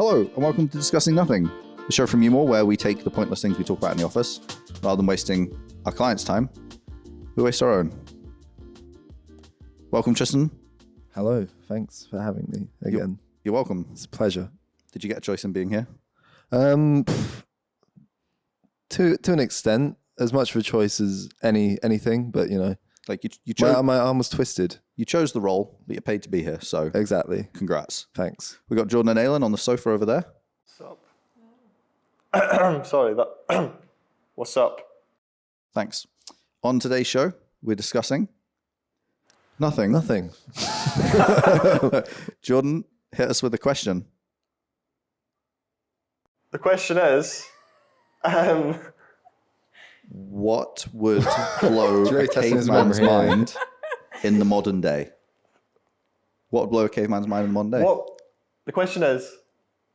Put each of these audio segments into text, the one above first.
Hello, and welcome to Discussing Nothing, the show from YouMore where we take the pointless things we talk about in the office, rather than wasting our clients' time, we waste our own. Welcome, Tristan. Hello, thanks for having me again. You're welcome. It's a pleasure. Did you get a choice in being here? To an extent, as much of a choice as anything, but you know, Like you chose, my arm was twisted. you chose the role, but you're paid to be here, so Exactly. congrats. Thanks. We got Jordan and Aylin on the sofa over there. What's up? Sorry, what's up? Thanks. On today's show, we're discussing nothing. Nothing. Jordan, hit us with a question. The question is, What would blow a Jerry testing his caveman's memory here. mind in the modern day? What would blow a caveman's mind in the modern day? the question is,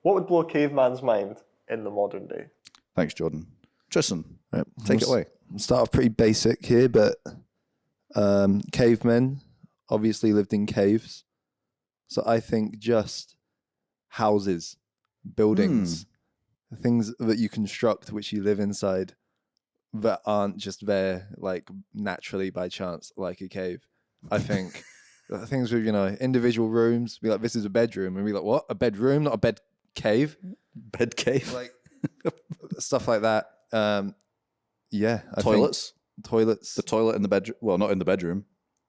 what would blow a caveman's mind in the modern day? Thanks, Jordan. Tristan, Right, take it away. We'll start off pretty basic here, but cavemen obviously lived in caves. So I think just houses, buildings, things that you construct which you live inside that aren't just there like naturally by chance, like a cave. I think things with, you know, individual rooms, be like, this is a bedroom, and be like, what? A bedroom, not a bed cave? Bed cave. Like stuff like that. Yeah. I Toilets. think toilets. The toilet in the bedroom. Well, not in the bedroom.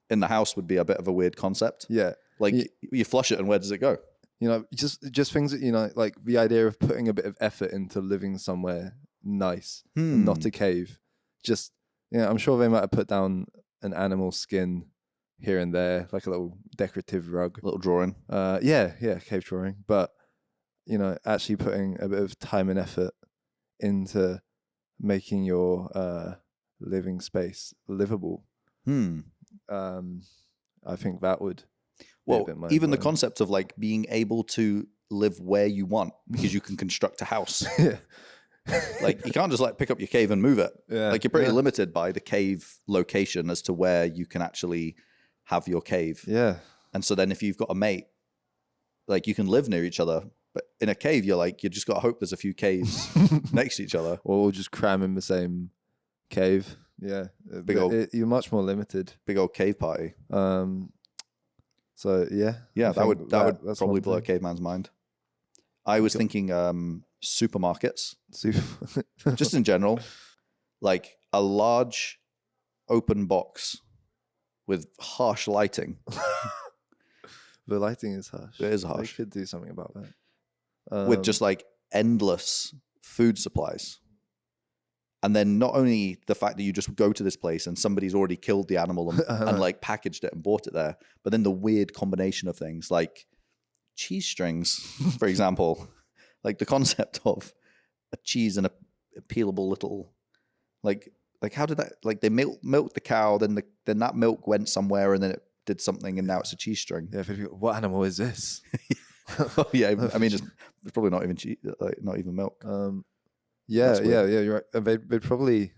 In the house would be a bit of a weird concept. Yeah. Like Ye- you flush it and where does it go? You know, just things that, you know, like the idea of putting a bit of effort into living somewhere nice, not a cave. Just, you know, I'm sure they might have put down an animal skin here and there, like a little decorative rug. A little drawing. Yeah, cave drawing. But, you know, actually putting a bit of time and effort into making your living space livable. I think that would be a Well, bit even the mind-blowing. concept of like being able to live where you want because you can construct a house. Yeah. Like you can't just like pick up your cave and move it. Yeah. Like you're pretty Yeah. limited by the cave location as to where you can actually have your cave. Yeah. And so then if you've got a mate, like you can live near each other, but in a cave, you just got to hope there's a few caves next to each other. Or we'll just cram in the same cave. Yeah. Big old- You're much more limited. Big old cave party. So yeah. Yeah, I that think would that's probably one blow a thing. caveman's mind. I was thinking supermarkets, just in general, like a large open box with harsh lighting. The lighting is harsh. It is They harsh. could do something about that. With just like endless food supplies. And then not only the fact that you just go to this place and somebody's already killed the animal and like packaged it and bought it there, but then the weird combination of things like cheese strings, for example, like the concept of a cheese and a peelable little, like how did that, like they milked the cow, then that milk went somewhere and then it did something and now it's a cheese string. Yeah. What animal is this? Oh, yeah, I mean, it's probably not even cheese, like not even milk. Yeah. That's weird. You're right. And they'd probably.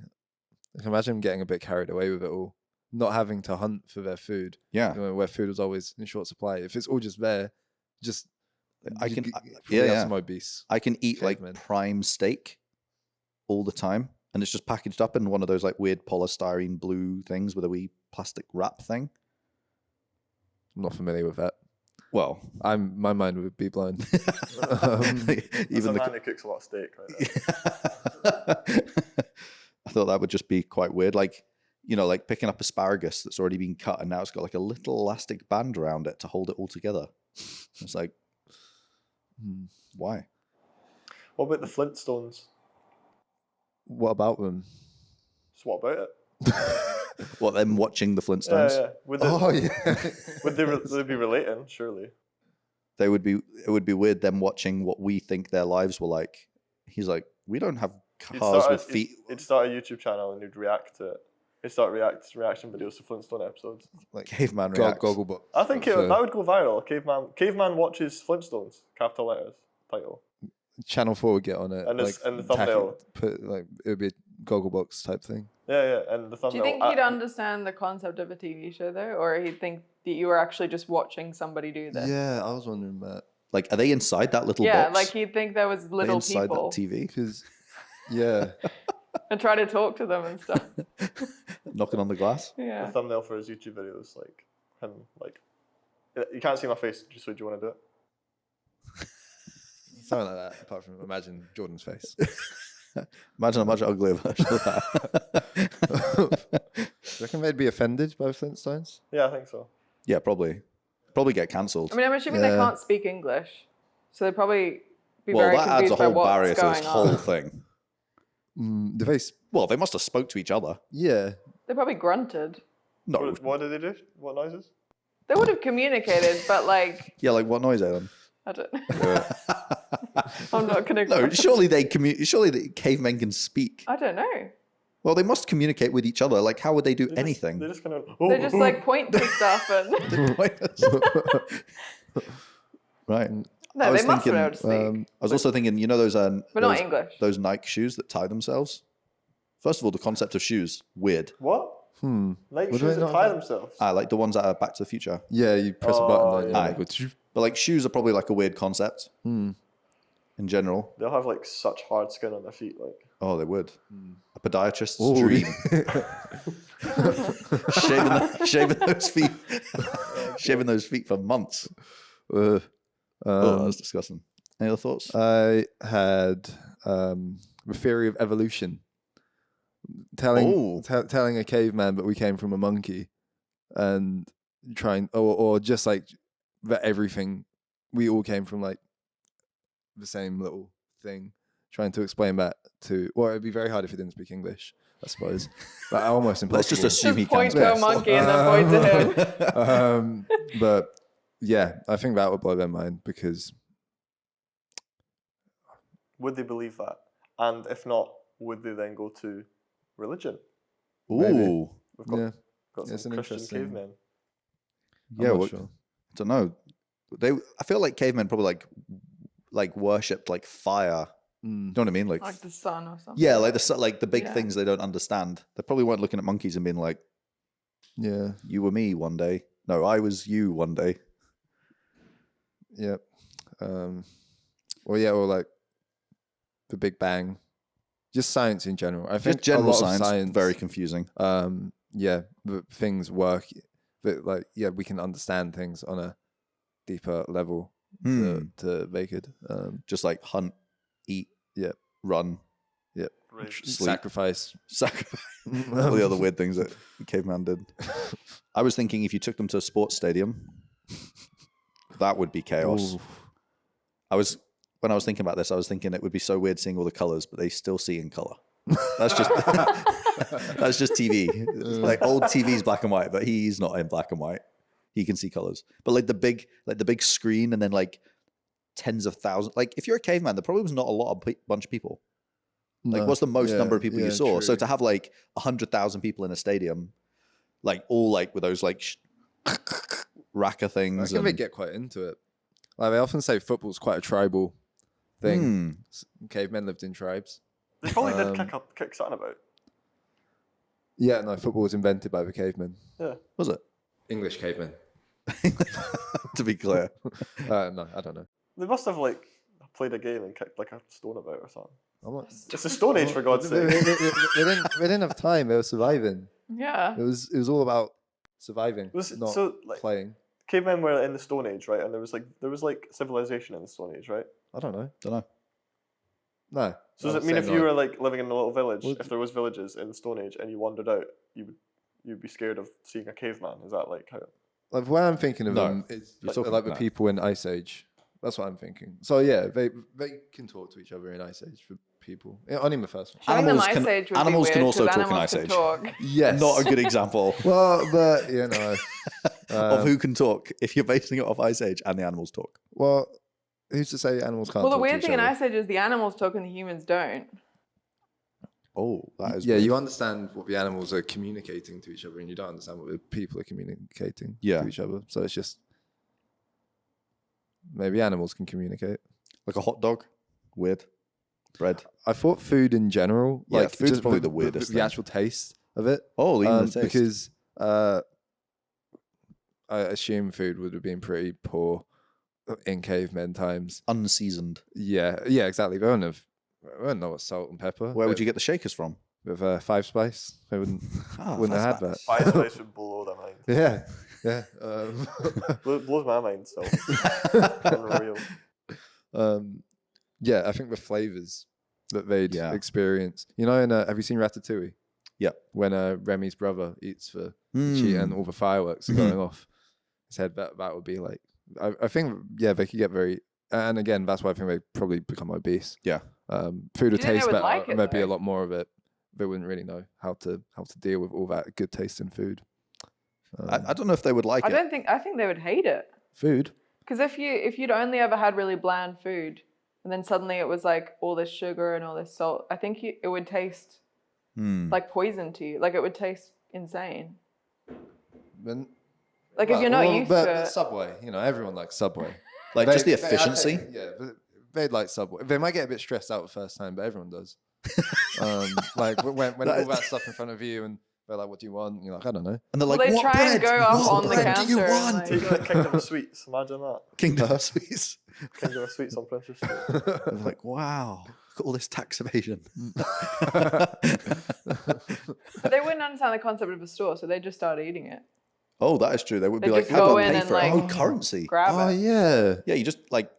I can imagine them getting a bit carried away with it all, not having to hunt for their food. Yeah. You know, where food was always in short supply. If it's all just there, just I can- probably have yeah. some obese. I can eat like Cavemen. prime steak all the time, and it's just packaged up in one of those like weird polystyrene blue things with a wee plastic wrap thing. I'm not familiar with that. Well, My mind would be blown. That's even a the man who cooks a lot of steak, right there. I thought that would just be quite weird, like like picking up asparagus that's already been cut and now it's got like a little elastic band around it to hold it all together. It's like, why? What about the Flintstones? What about them? Just what about it? What, them watching the Flintstones? Yeah. Would they be relating? Surely. It would be weird them watching what we think their lives were like. He's like, we don't have cars with feet. He'd start a YouTube channel and he'd react to it. He'd start reaction videos to Flintstone episodes. Like Caveman reacts. Gogglebox. I think So, that would go viral. Caveman watches Flintstones. Capital letters. Title. Channel 4 would get on it. And like, the thumbnail. It would be a Gogglebox type thing. Yeah. And the Do thumbnail. you think he'd understand the concept of a TV show though, or he'd think that you were actually just watching somebody do this? Yeah, I was wondering that. Like, are they inside that little Yeah, box? like you'd think there was Are they little inside people that TV? Because, yeah. and try to talk to them and stuff. Knocking on the glass? The Yeah. thumbnail for his YouTube video is like him, like, you can't see my face, just so do you want to do it? Something like that, apart from imagine Jordan's face. Imagine a much uglier version of that. Do you reckon they'd be offended by Flintstones? Yeah, I think so. Yeah, probably. Probably get cancelled. I mean, I'm assuming they Yeah. can't speak English, so they'd probably be Well, very that adds confused a by whole what's barrier to going this on. whole thing. Do they? Well, they must have spoke to each other. Yeah. They probably grunted. No. What did they do? What noises? They would have communicated, but like, Yeah, like what noise, Alan? I don't know. I'm not gonna. No, surely surely the cavemen can speak. I don't know. Well, they must communicate with each other. Like, how would they do anything? They just kind of. They just like point to stuff and. Right. No, I was they must thinking, be able to speak. I was also thinking, you know those but not those, English. those Nike shoes that tie themselves? First of all, the concept of shoes, weird. What? Hmm. Like What do shoes they that not tie have? themselves. Like the ones that are Back to the Future. Yeah, you press a button Oh, and yeah. then it goes. But like shoes are probably like a weird concept Hmm. in general. They'll have like such hard skin on their feet, like. Oh, they would. A podiatrist's Ooh. dream. shaving those feet. Shaving those feet for months. Uh, Oh, that was disgusting. Any other thoughts? I had the theory of evolution. Telling a caveman that we came from a monkey, and trying or just like that everything we all came from like the same little thing. Trying to explain that to it'd be very hard if he didn't speak English, I suppose. But almost impossible. Let's just assume he Just can. point to a monkey and then point to him. But yeah, I think that would blow their mind because Would they believe that? And if not, would they then go to religion? Ooh. We've got, yeah, got It's some an Christian interesting- cavemen. Yeah, I'm well, not sure. I don't know. I feel like cavemen probably like worshipped like fire. You know what I mean? Like Like the sun or something. yeah, like the big Yeah. things they don't understand. They probably weren't looking at monkeys and being like, Yeah, "You were me one day." No, I was you one day. yep. Or like the Big Bang, just science in general. I think Just general a lot of science, very confusing. yeah, that things work. That like we can understand things on a deeper level to they could Just like hunt, eat, Yep. run, Right. sleep. sacrifice. sacrifice, all the other weird things that caveman did. I was thinking if you took them to a sports stadium, that would be chaos. Ooh. When I was thinking about this, I was thinking it would be so weird seeing all the colors, but they still see in color. That's just that's just TV. Like old TV's black and white, but he's not in black and white. He can see colors. But like the big screen, and then like tens of thousands. Like if you're a caveman, there probably was not a lot of bunch of people. Like No. what's the most Yeah, number of people you yeah, saw? So true. to have like 100,000 people in a stadium, like all like with those like racker I things. think they get quite into it. Like they often say football's quite a tribal thing. Cavemen lived in tribes. They probably did kick something about. Yeah, no, football was invented by the cavemen. Yeah. Was it? English cavemen. To be clear. No, I don't know. They must have like played a game and kicked like a stone about or something. I'm not, It's a Stone Age for God's they, sake. they didn't have time. They were surviving. Yeah. It was all about surviving, Was- not so, like- playing. Cavemen were in the Stone Age, right? And there was like civilization in the Stone Age, right? I don't know. Don't know. No. So does I it mean would if say you no. were like living in a little village, Well, if there was villages in the Stone Age and you wandered out, you'd be scared of seeing a caveman? Is that like how? Like the way I'm thinking of No. them is You're like, talking- like the no. people in Ice Age. That's what I'm thinking. So yeah, they can talk to each other in Ice Age for people. Yeah, only the first one. Showing them Animals Ice can- Age would animals be can weird, also 'cause talk in animals Ice can Age. talk. Yes. Not a good example Well, but you know. of who can talk if you're basing it off Ice Age and the animals talk. Well, who's to say animals can't? Well, the talk to weird each thing in other? Ice Age is the animals talk and the humans don't. Oh, that is Yeah, weird. you understand what the animals are communicating to each other, and you don't understand what the people are communicating Yeah. to each other. So it's just maybe animals can communicate. Like a hot dog. Weird. Bread. I thought food in general, Yeah, like food's just probably the weirdest the thing. actual taste of it, Oh, even the taste. because I assume food would have been pretty poor in cavemen times. Unseasoned. Yeah, exactly. They wouldn't know what salt and pepper. Where would you get the shakers from? With 5 Spice? They wouldn't have had that. Five Spice would blow their mind. Yeah. Blows my mind still. Unreal. Yeah, I think the flavors that they'd experience. You know, have you seen Ratatouille? Yeah. When Remy's brother eats the cheat and all the fireworks are going off his head, that would be like. I think they could get very, and again, that's why I think they probably become obese. Yeah. Food would taste better. like it, There'd be a though. lot more of it. They wouldn't really know how to deal with all that good tasting food. I don't know if they would like it. I think they would hate it. Food. Because if you'd only ever had really bland food, and then suddenly it was like all this sugar and all this salt, I think it would taste like poison to you. Like it would taste insane. Like if you're not used to it. Subway, everyone likes Subway. Like just the efficiency. They'd like Subway. They might get a bit stressed out the first time, but everyone does. Like when all that stuff in front of you and they're like, "What do you want?" You're like, "I don't know." And they're like, they "What try bread? and go up What on the bread counter. do you and, want?" like- Taking the Kingdom of Sweets. Imagine that. Kingdom of Sweets. Kingdom of Sweets on Princess Street. They're like, wow, look at all this tax evasion. But they wouldn't understand the concept of a store, so they just start eating it. Oh, that is true. They would be They like, just how do go I in pay and, for it? like, Oh, currency. Grab Oh it. yeah. Yeah, you just like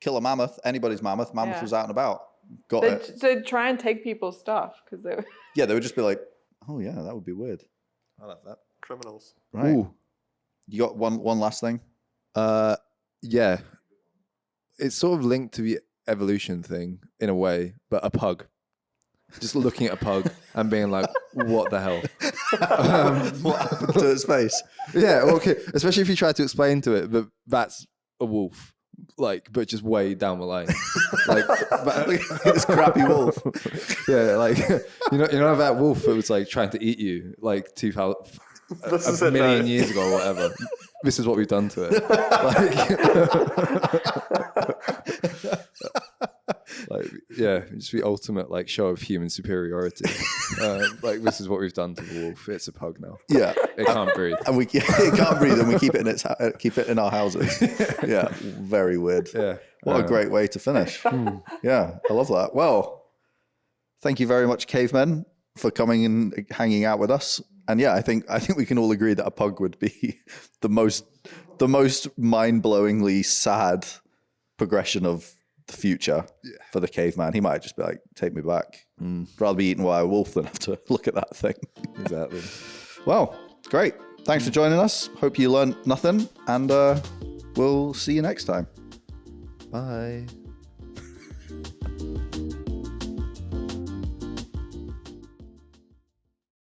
kill a mammoth, anybody's mammoth. Mammoth Yeah. was out and about. Got it. They'd try and take people's stuff because they. Yeah, they would just be like, oh yeah, that would be weird. I love that. Criminals. Right. Ooh. You got one last thing? Yeah. It's sort of linked to the evolution thing in a way, but a pug. Just looking at a pug and being like, what the hell? What happened to its face? Yeah, okay. Especially if you try to explain to it that that's a wolf, like, but just way down the line. Like, This crappy wolf. yeah, like, you know that wolf that was like trying to eat you like 2,000, a million years ago or whatever. This is what we've done to it. Like, yeah, just the ultimate like show of human superiority. Like, this is what we've done to the wolf. It's a pug now. Yeah. It can't breathe. And it can't breathe, and we keep it in our houses. Yeah, very weird. Yeah. What a great way to finish. Yeah, I love that. Well, thank you very much, Cavemen, for coming and hanging out with us. And yeah, I think we can all agree that a pug would be the most mind-blowingly sad progression of the future for the caveman. He might just be like, take me back. Rather be eaten by a wolf than have to look at that thing. Exactly. Well, great. Thanks for joining us. Hope you learned nothing, and we'll see you next time. Bye.